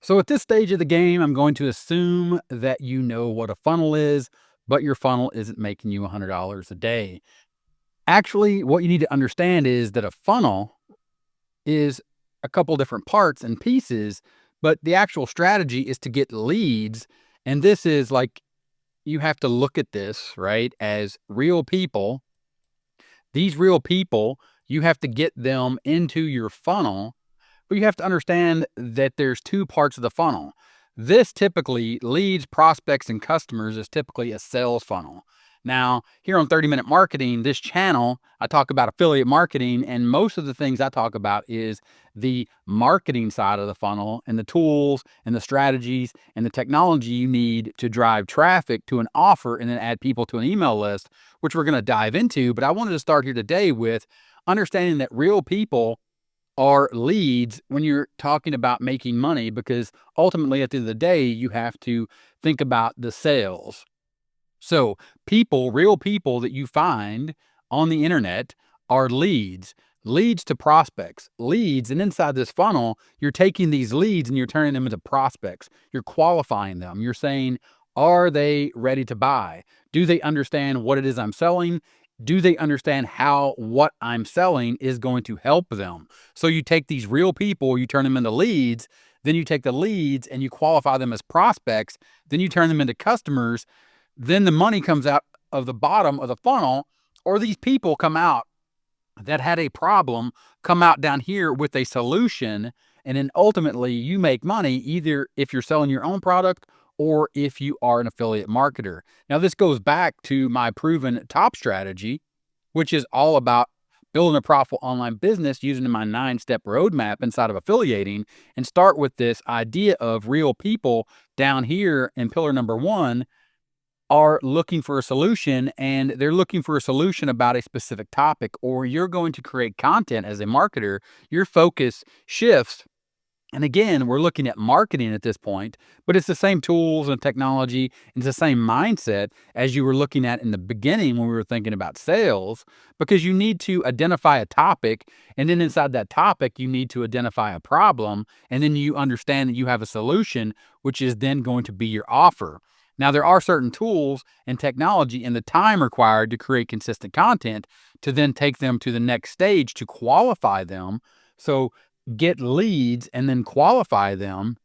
So at this stage of the game, I'm going to assume that you know what a funnel is, but your funnel isn't making you $100 a day. Actually, what you need to understand is that a funnel is a couple different parts and pieces, but the actual strategy is to get leads. And this is like, you have to look at this, right, as real people. These real people, you have to get them into your funnel. But you have to understand that there's two parts of the funnel. This typically leads, prospects, and customers is typically a sales funnel. Now, here on 30 Minute Marketing, this channel, I talk about affiliate marketing, and most of the things I talk about is the marketing side of the funnel and the tools and the strategies and the technology you need to drive traffic to an offer and then add people to an email list, which we're going to dive into. But I wanted to start here today with understanding that real people are leads when you're talking about making money, because ultimately at the end of the day, you have to think about the sales. So people, real people that you find on the internet are leads, leads to prospects, leads. And inside this funnel, you're taking these leads and you're turning them into prospects. You're qualifying them. You're saying, are they ready to buy? Do they understand what it is I'm selling? Do they understand how what I'm selling is going to help them? So you take these real people, you turn them into leads, then you take the leads and you qualify them as prospects, then you turn them into customers, then the money comes out of the bottom of the funnel, or these people come out that had a problem, come out down here with a solution. And then ultimately you make money either if you're selling your own product or if you are an affiliate marketer. Now, this goes back to my proven top strategy, which is all about building a profitable online business using my 9-step roadmap inside of affiliating, and start with this idea of real people down here in pillar number one are looking for a solution, and they're looking for a solution about a specific topic, or you're going to create content as a marketer. Your focus shifts. And again, we're looking at marketing at this point, but it's the same tools and technology. And it's the same mindset as you were looking at in the beginning when we were thinking about sales, because you need to identify a topic. And then inside that topic, you need to identify a problem. And then you understand that you have a solution, which is then going to be your offer. Now, there are certain tools and technology and the time required to create consistent content to then take them to the next stage to qualify them. So get leads and then qualify them.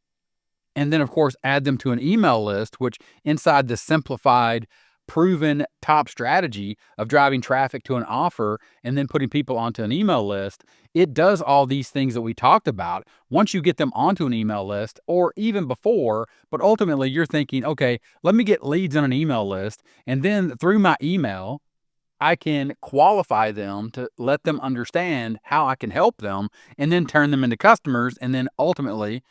And then, of course, add them to an email list, which inside the simplified, proven top strategy of driving traffic to an offer and then putting people onto an email list, it does all these things that we talked about once you get them onto an email list, or even before. But ultimately, you're thinking, okay, let me get leads on an email list. And then through my email, I can qualify them to let them understand how I can help them, and then turn them into customers, and then ultimately,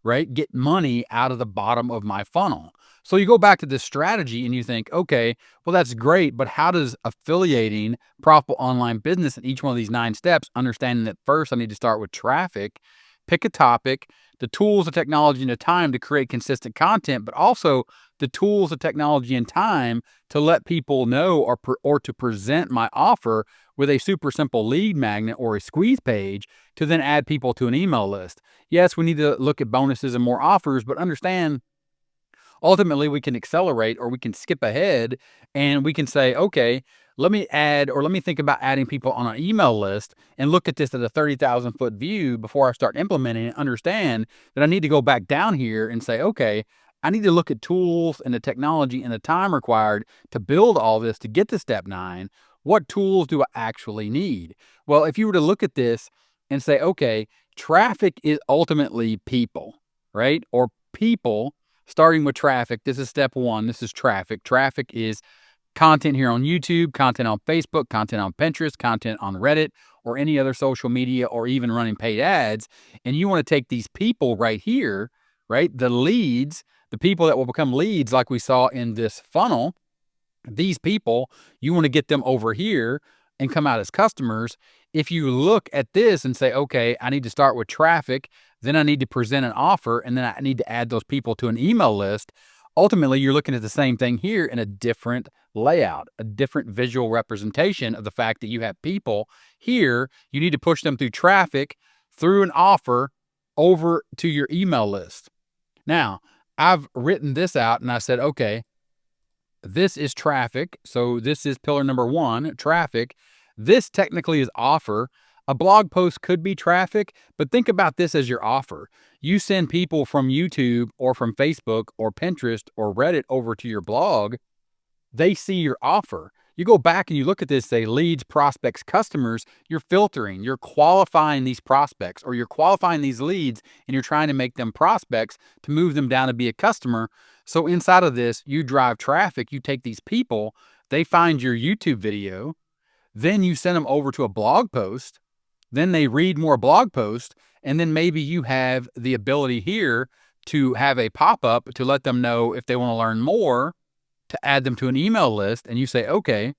right, get money out of the bottom of my funnel. So you go back to this strategy and you think, okay, well, that's great, but how does affiliating profitable online business in each one of these 9 steps, understanding that first I need to start with traffic, pick a topic, the tools, the technology, and the time to create consistent content, but also the tools, the technology, and time to let people know, or to present my offer with a super simple lead magnet or a squeeze page to then add people to an email list. Yes, we need to look at bonuses and more offers, but understand ultimately we can accelerate or we can skip ahead, and we can say, okay, let me add, or let me think about adding people on an email list and look at this at a 30,000 foot view before I start implementing it. Understand that I need to go back down here and say, okay, I need to look at tools and the technology and the time required to build all this to get to step 9. What tools do I actually need? Well, if you were to look at this and say, okay, traffic is ultimately people, right? Or people starting with traffic. This is step 1. This is traffic. Traffic is content here on YouTube, content on Facebook, content on Pinterest, content on Reddit, or any other social media, or even running paid ads. And you want to take these people right here, right? The leads, the people that will become leads, like we saw in this funnel, these people, you want to get them over here and come out as customers. If you look at this and say, okay, I need to start with traffic, then I need to present an offer, and then I need to add those people to an email list. Ultimately, you're looking at the same thing here in a different layout, a different visual representation of the fact that you have people here. You need to push them through traffic, through an offer, over to your email list. Now, I've written this out and I said, okay, this is traffic. So this is pillar number 1, traffic. This technically is offer. A blog post could be traffic, but think about this as your offer. You send people from YouTube or from Facebook or Pinterest or Reddit over to your blog. They see your offer. You go back and you look at this, say leads, prospects, customers, you're filtering, you're qualifying these prospects, or you're qualifying these leads and you're trying to make them prospects to move them down to be a customer. So inside of this, you drive traffic, you take these people, they find your YouTube video, then you send them over to a blog post, then they read more blog posts, and then maybe you have the ability here to have a pop-up to let them know if they want to learn more, to add them to an email list, and you say, okay,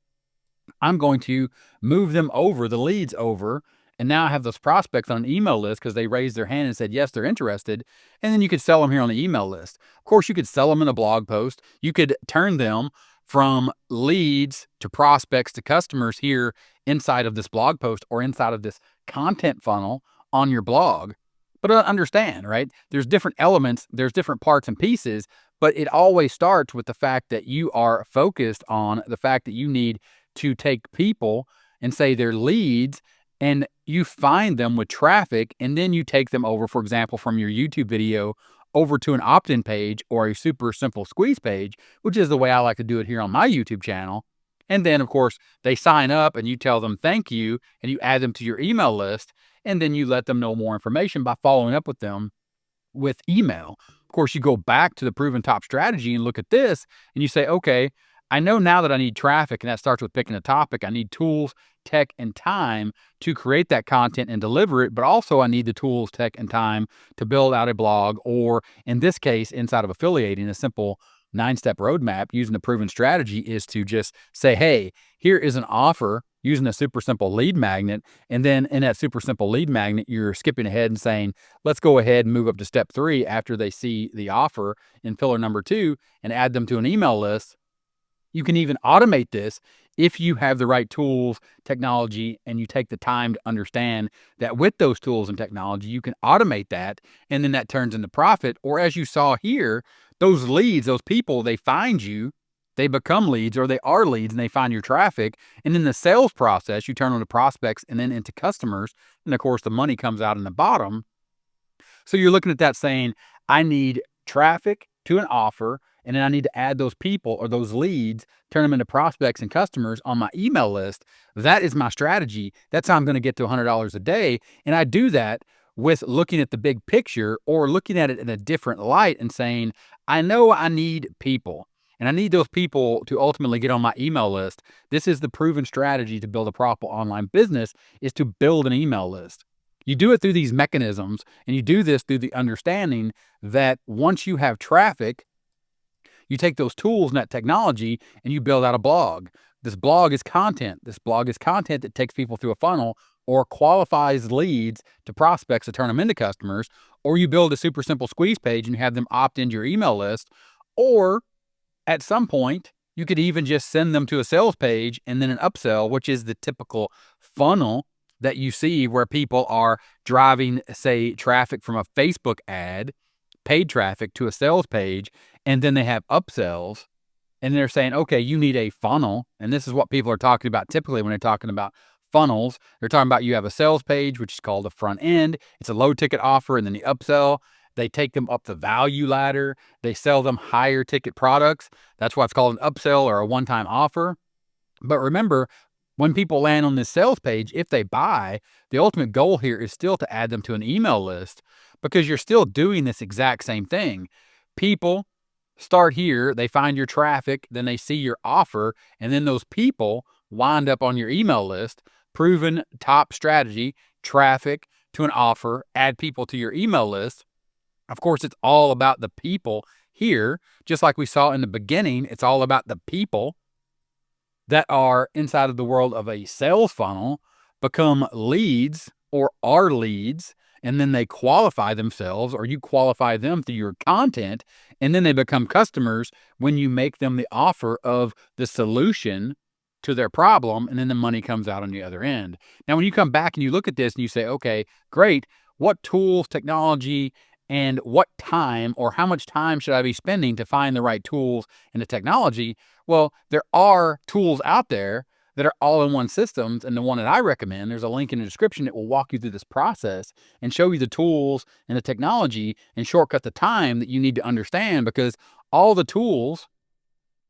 I'm going to move them over, the leads over, and now I have those prospects on an email list because they raised their hand and said, yes, they're interested. And then you could sell them here on the email list. Of course, you could sell them in a blog post. You could turn them from leads to prospects to customers here inside of this blog post or inside of this content funnel on your blog. But understand, right? There's different elements, there's different parts and pieces, but it always starts with the fact that you are focused on the fact that you need to take people and say they're leads, and you find them with traffic, and then you take them over, for example, from your YouTube video over to an opt-in page or a super simple squeeze page, which is the way I like to do it here on my YouTube channel. And then, of course, they sign up and you tell them thank you and you add them to your email list. And then you let them know more information by following up with them with email. Of course, you go back to the proven top strategy and look at this and you say, okay, I know now that I need traffic, and that starts with picking a topic. I need tools, tech, and time to create that content and deliver it, but also I need the tools, tech, and time to build out a blog, or in this case, inside of affiliating, a simple 9-step roadmap using the proven strategy is to just say, hey, here is an offer using a super simple lead magnet. And then in that super simple lead magnet, you're skipping ahead and saying, let's go ahead and move up to step 3 after they see the offer in pillar number 2 and add them to an email list. You can even automate this if you have the right tools, technology, and you take the time to understand that with those tools and technology, you can automate that, and then that turns into profit. Or as you saw here, those leads, those people, they find you, they become leads, or they are leads, and they find your traffic. And in the sales process, you turn them to prospects and then into customers. And of course, the money comes out in the bottom. So you're looking at that saying, I need traffic to an offer, and then I need to add those people or those leads, turn them into prospects and customers on my email list. That is my strategy. That's how I'm going to get to $100 a day. And I do that with looking at the big picture or looking at it in a different light and saying, I know I need people, and I need those people to ultimately get on my email list. This is the proven strategy to build a profitable online business, is to build an email list. You do it through these mechanisms, and you do this through the understanding that once you have traffic, you take those tools and that technology and you build out a blog. This blog is content. This blog is content that takes people through a funnel or qualifies leads to prospects to turn them into customers. Or you build a super simple squeeze page and you have them opt into your email list. Or at some point, you could even just send them to a sales page and then an upsell, which is the typical funnel that you see where people are driving, say, traffic from a Facebook ad, paid traffic, to a sales page, and then they have upsells, and they're saying, okay, you need a funnel. And this is what people are talking about typically when they're talking about funnels. They're talking about you have a sales page, which is called the front end. It's a low ticket offer, and then the upsell. They take them up the value ladder. They sell them higher ticket products. That's why it's called an upsell or a one-time offer. But remember, when people land on this sales page, if they buy, the ultimate goal here is still to add them to an email list, because you're still doing this exact same thing. People start here, they find your traffic, then they see your offer, and then those people wind up on your email list. Proven top strategy, traffic to an offer, add people to your email list. Of course, it's all about the people here. Just like we saw in the beginning, it's all about the people that are inside of the world of a sales funnel become leads or are leads, and then they qualify themselves, or you qualify them through your content, and then they become customers when you make them the offer of the solution to their problem, and then the money comes out on the other end. Now, when you come back and you look at this and you say, okay, great, what tools, technology, and what time or how much time should I be spending to find the right tools and the technology? Well, there are tools out there that are all-in-one systems, and the one that I recommend, there's a link in the description that will walk you through this process and show you the tools and the technology and shortcut the time that you need to understand, because all the tools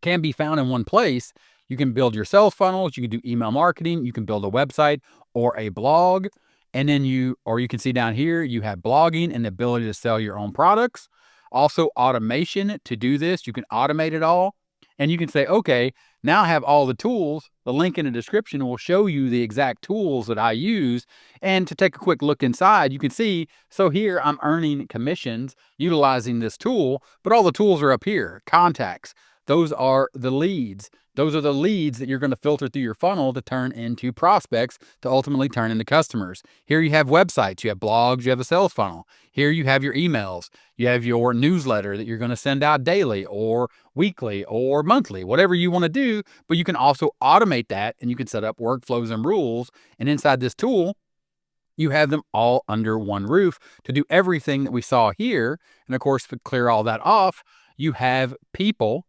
can be found in one place. You can build your sales funnels, you can do email marketing, you can build a website or a blog, and then you can see down here, you have blogging and the ability to sell your own products. Also automation to do this. You can automate it all, and you can say, okay, now I have all the tools. The link in the description will show you the exact tools that I use. And to take a quick look inside, you can see, so here I'm earning commissions utilizing this tool, but all the tools are up here. Contacts, those are the leads. Those are the leads that you're going to filter through your funnel to turn into prospects, to ultimately turn into customers. Here you have websites, you have blogs, you have a sales funnel. Here you have your emails, you have your newsletter that you're going to send out daily or weekly or monthly, whatever you want to do. But you can also automate that, and you can set up workflows and rules. And inside this tool, you have them all under one roof to do everything that we saw here. And of course, to clear all that off, you have people.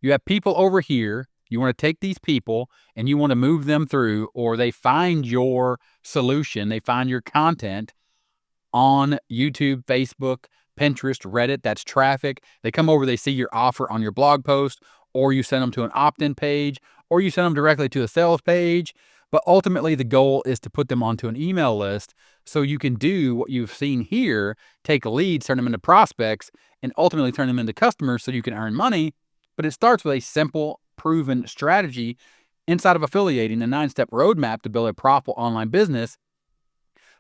You have people over here. You want to take these people and you want to move them through, or they find your solution, they find your content on YouTube, Facebook, Pinterest, Reddit. That's traffic. They come over, they see your offer on your blog post, or you send them to an opt-in page, or you send them directly to a sales page. But ultimately, the goal is to put them onto an email list so you can do what you've seen here, take leads, turn them into prospects, and ultimately turn them into customers so you can earn money. But it starts with a simple, proven strategy inside of affiliating, a 9-step roadmap to build a profitable online business.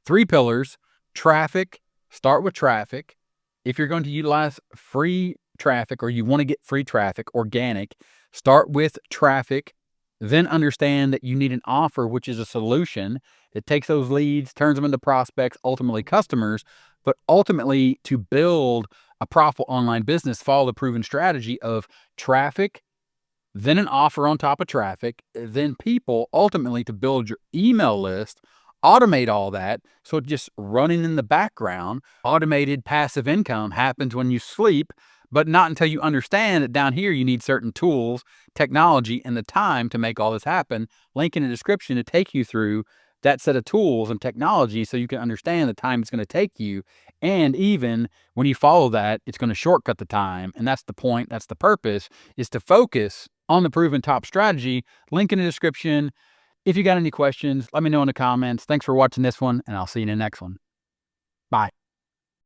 3 pillars: traffic. Start with traffic. If you're going to utilize free traffic, or you want to get free traffic, organic, start with traffic. Then understand that you need an offer, which is a solution. It takes those leads, turns them into prospects, ultimately customers. But ultimately, to build a profitable online business, follow the proven strategy of traffic, then an offer on top of traffic, then people, ultimately to build your email list, automate all that. So it's just running in the background. Automated passive income happens when you sleep, but not until you understand that down here you need certain tools, technology, and the time to make all this happen. Link in the description to take you through that set of tools and technology so you can understand the time it's going to take you. And even when you follow that, it's going to shortcut the time. And that's the point, that's the purpose, is to focus on the proven top strategy. Link in the description. If you got any questions, let me know in the comments. Thanks for watching this one, and I'll see you in the next one. Bye.